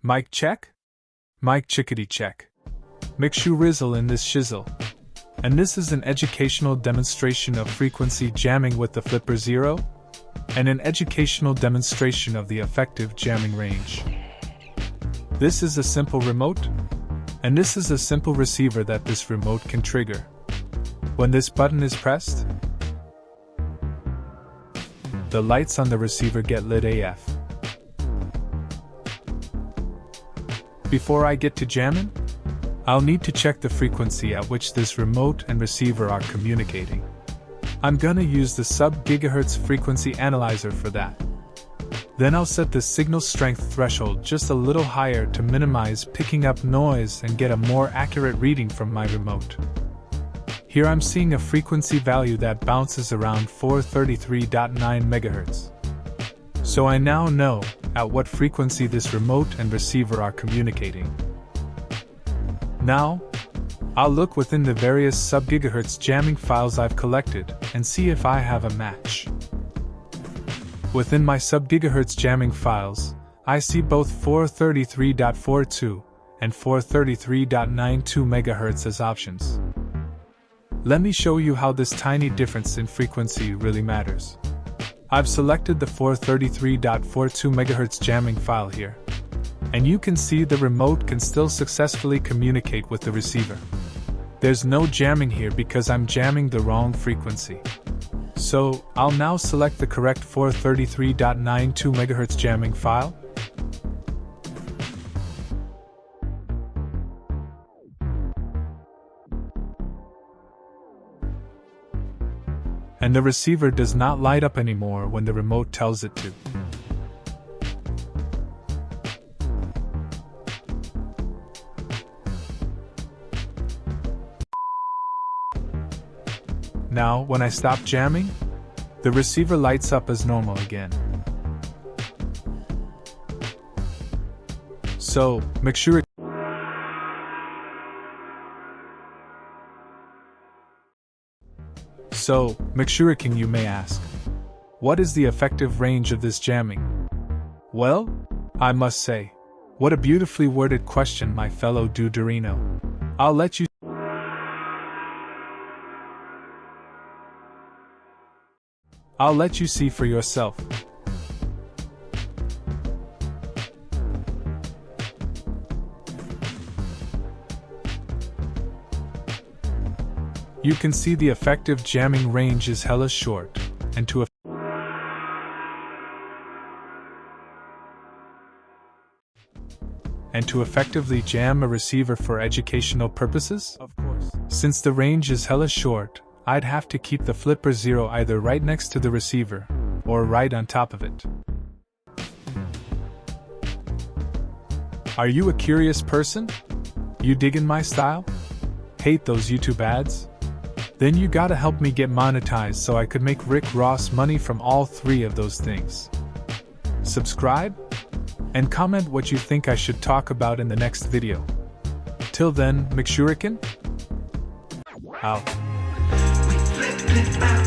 Mic check? Mic chickadee check. Mikshu rizzle in this shizzle. And this is an educational demonstration of frequency jamming with the flipperzero, and an educational demonstration of the effective jamming range. This is a simple remote, and this is a simple receiver that this remote can trigger. When this button is pressed, the lights on the receiver get lit AF. Before I get to jamming, I'll need to check the frequency at which this remote and receiver are communicating. I'm gonna use the sub-GHz frequency analyzer for that. Then I'll set the signal strength threshold just a little higher to minimize picking up noise and get a more accurate reading from my remote. Here I'm seeing a frequency value that bounces around 433.9 MHz. So I now know at what frequency this remote and receiver are communicating. Now, I'll look within the various sub-GHz jamming files I've collected and see if I have a match. Within my sub-GHz jamming files, I see both 433.42 and 433.92 MHz as options. Let me show you how this tiny difference in frequency really matters. I've selected the 433.42 MHz jamming file here, and you can see the remote can still successfully communicate with the receiver. There's no jamming here because I'm jamming the wrong frequency. So, I'll now select the correct 433.92 MHz jamming file. And the receiver does not light up anymore when the remote tells it to. Now, when I stop jamming, the receiver lights up as normal again. So, make sure you may ask, what is the effective range of this jamming? Well, I must say, what a beautifully worded question, my fellow Duderino. I'll let you see for yourself. You can see the effective jamming range is hella short, and to effectively jam a receiver for educational purposes, of course, since the range is hella short, I'd have to keep the flipperzero either right next to the receiver, or right on top of it. Are you a curious person? You diggin' my style? Hate those YouTube ads? Then you gotta help me get monetized so I could make Rick Ross money from all three of those things. Subscribe? And comment what you think I should talk about in the next video. Till then, McShuriken? Out. We flip out.